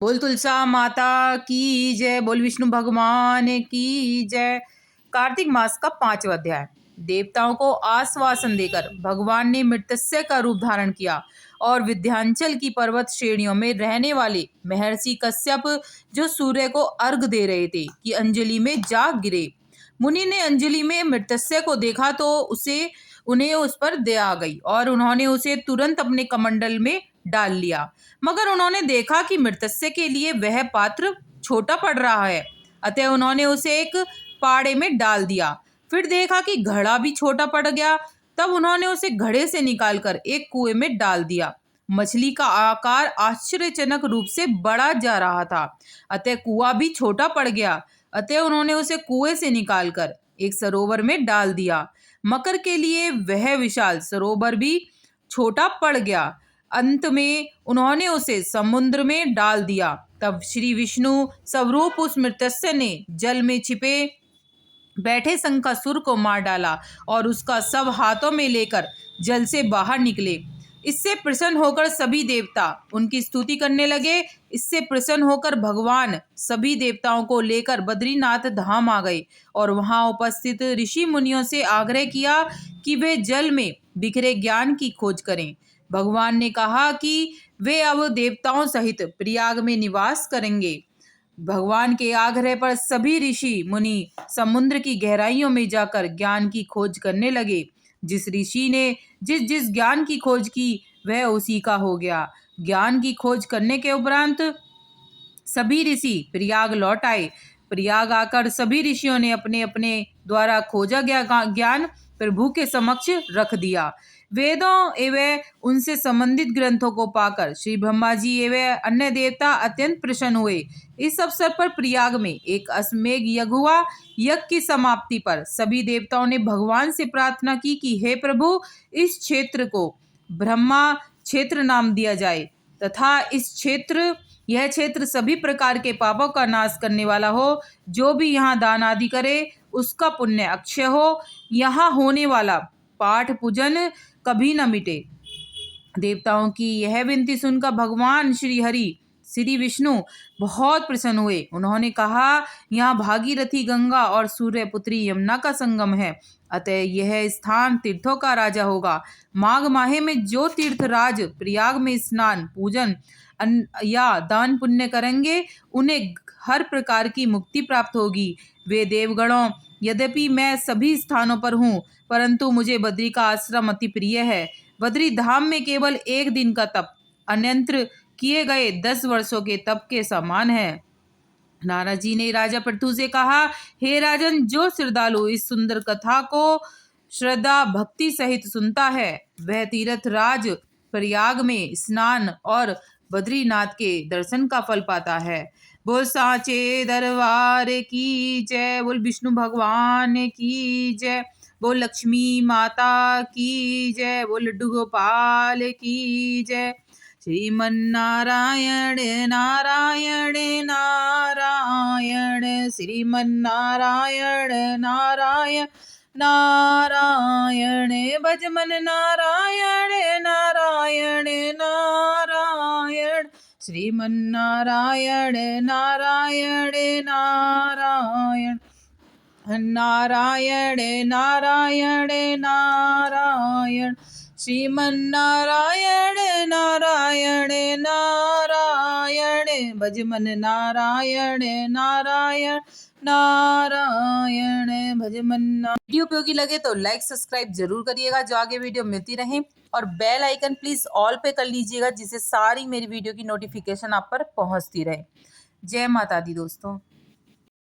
बोल तुलसा माता की जय। बोल विष्णु भगवान की जय। कार्तिक मास का 5वां अध्याय। देवताओं को आश्वासन देकर भगवान ने मृत्युंजय का रूप धारण किया और विंध्याचल की पर्वत श्रेणियों में रहने वाले महर्षि कश्यप, जो सूर्य को अर्घ दे रहे थे, की अंजलि में जा गिरे। मुनि ने अंजलि में मृत्युंजय को देखा तो उन्हें उस पर दया आ गई और उन्होंने उसे तुरंत अपने कमंडल में डाल लिया। मगर उन्होंने देखा कि मृत्युंजय के लिए वह पात्र छोटा पड़ रहा है, अतः उन्होंने उसे एक पाड़े में डाल दिया। फिर देखा कि घड़ा भी छोटा पड़ गया, तब उन्होंने उसे घड़े से निकालकर एक कुएं में डाल दिया। मछली का आकार आश्चर्यजनक रूप से बढ़ा जा रहा था, अतः कुआं भी छोटा पड़ गया। अतः उन्होंने उसे कुएं से निकालकर एक सरोवर में डाल दिया। मकर के लिए वह विशाल सरोवर भी छोटा पड़ गया। अंत में उन्होंने उसे समुद्र में डाल दिया। तब श्री विष्णु स्वरूप उस मृत्युंजय ने जल में छिपे बैठे शंखासुर को मार डाला और उसका शव हाथों में लेकर जल से बाहर निकले। इससे प्रसन्न होकर सभी देवता उनकी स्तुति करने लगे। इससे प्रसन्न होकर भगवान सभी देवताओं को लेकर बद्रीनाथ धाम आ गए और वहां उपस्थित ऋषि मुनियों से आग्रह किया कि वे जल में बिखरे ज्ञान की खोज करें। भगवान ने कहा कि वे अब देवताओं सहित प्रयाग में निवास करेंगे। भगवान के आग्रह पर सभी ऋषि मुनि समुद्र की गहराइयों में जाकर ज्ञान की खोज करने लगे। जिस ऋषि ने जिस जिस ज्ञान की खोज की, वह उसी का हो गया। ज्ञान की खोज करने के उपरांत सभी ऋषि प्रयाग लौट आए। प्रयाग आकर सभी ऋषियों ने अपने अपने द्वारा खोजा गया ज्ञान प्रभु के समक्ष रख दिया। वेदों एवं उनसे संबंधित ग्रंथों को पाकर श्री ब्रह्मा जी एवं अन्य देवता अत्यंत प्रसन्न हुए। इस अवसर पर प्रयाग में एक अश्वमेध यज्ञ हुआ। यज्ञ की समाप्ति पर सभी देवताओं ने भगवान से प्रार्थना की कि हे प्रभु, इस क्षेत्र को ब्रह्मा क्षेत्र नाम दिया जाए तथा यह क्षेत्र सभी प्रकार के पापों का नाश करने वाला हो। जो भी यहाँ दान आदि करे उसका पुण्य अक्षय हो। यहाँ होने वाला पाठ पूजन कभी न मिटे। देवताओं की यह विनती सुनकर भगवान श्री हरि श्री विष्णु बहुत प्रसन्न हुए। उन्होंने कहा, यहाँ भागीरथी गंगा और सूर्यपुत्री यमुना का संगम है, अतः यह स्थान तीर्थों का राजा होगा। माघ माह में जो तीर्थराज प्रयाग में स्नान पूजन या दान पुण्य करेंगे, उन्हें हर प्रकार की मुक्ति प्राप्त होगी। वे देवगणों, यद्यपि मैं सभी स्थानों पर हूँ, परंतु मुझे बद्री का आश्रम अति प्रिय है। बद्री धाम में केवल एक दिन का तप अन्यंत्र किए गए 10 वर्षों के तप के समान है। नारद जी ने राजा पृथु से कहा, हे राजन, जो श्रद्धालु इस सुंदर कथा को श्रद्धा भक्ति सहित सुनता है, वह तीर्थ राज प्रयाग में स्नान और बद्रीनाथ के दर्शन का फल पाता है। बोल साचे दरबार की जय। बोल विष्णु भगवान की जय। बोल लक्ष्मी माता की जय। बोल लड्डू गोपाल की जय। श्रीमन्नारायण नारायण नारायण, श्रीमन्नारायण नारायण नारायण, भजमन नारायण नारायण नारायण, श्रीमन्नारायण नारायण नारायण नारायण नारायण नारायण, श्रीमन्नारायण नारायण नारायण, भजमन नारायण नारायण नारायण, भजमन। वीडियो उपयोगी लगे तो लाइक सब्सक्राइब जरूर करिएगा, जो आगे वीडियो मिलती रहे, और बेल आइकन प्लीज ऑल पे कर लीजिएगा, जिससे सारी मेरी वीडियो की नोटिफिकेशन आप पर पहुंचती रहे। जय माता दी दोस्तों।